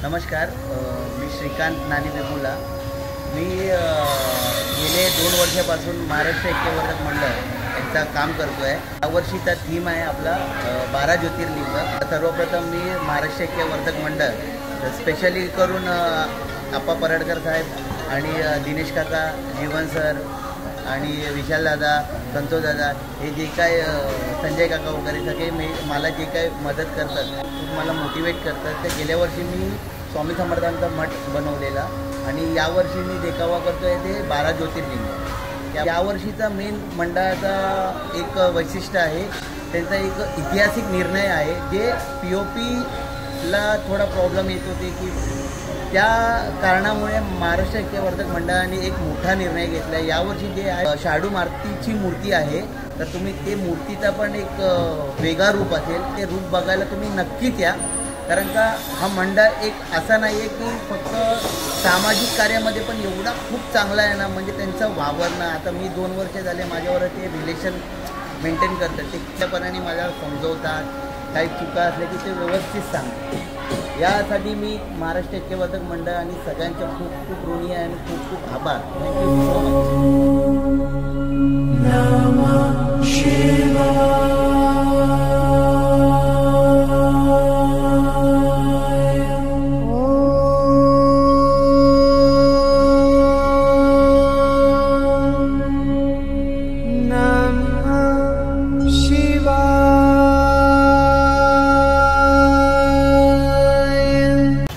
नमस्कार, मी श्रीकांत नानी वेमुला। मी गेले 2 वर्षापासून महाराष्ट्र ऐक्यवर्धक मंडळ यांचा काम करतो आहे। यावर्षीचा थीम आहे आपला 12 ज्योतिर्लिंग। सर्वप्रथम मी महाराष्ट्र ऐक्यवर्धक मंडळ स्पेशली करून आप्पा परडकर साहेब आणि दिनेश काका, जीवन सर आणि विशाल दादा, संतोष दादा हे जे काय संजय काका वगैरे सगळे मला जे काय मदत करतात, मला मोटिवेट करतात। ते गेल्या वर्षी मी स्वामी समर्थांचा मठ बनवलेला आणि यावर्षी मी देखावा करतो आहे ते 12 ज्योतिर्लिंग। यावर्षीचा मेन मंडळाचा एक वैशिष्ट्य आहे, त्यांचा एक ऐतिहासिक निर्णय आहे। जे POPला थोडा प्रॉब्लेम येत होते की त्या कारणामुळे महाराष्ट्र ऐक्यवर्धक मंडळाने एक मोठा निर्णय घेतला आहे। यावर्षी जे आहे शाडू मारुतीची मूर्ती आहे, तर तुम्ही ते मूर्तीचा पण एक वेगळा रूप असेल, ते रूप बघायला तुम्ही नक्कीच या। कारण का हा मंडळ एक असा नाही आहे की फक्त सामाजिक कार्यामध्ये पण एवढा खूप चांगला आहे ना, म्हणजे त्यांचं वावरणं। आता मी 2 वर्ष झाले माझ्यावर ते रिलेशन मेंटेन करतात, ते कुठल्यापणाने मला समजवतात, काही चुका असल्या की ते व्यवस्थित सांगतात। यासाठी मी महाराष्ट्र ऐक्यवर्धक मंडळ आणि सगळ्यांचे खूप खूप ऋणी आहे आणि खूप खूप आभार। Thank you so much.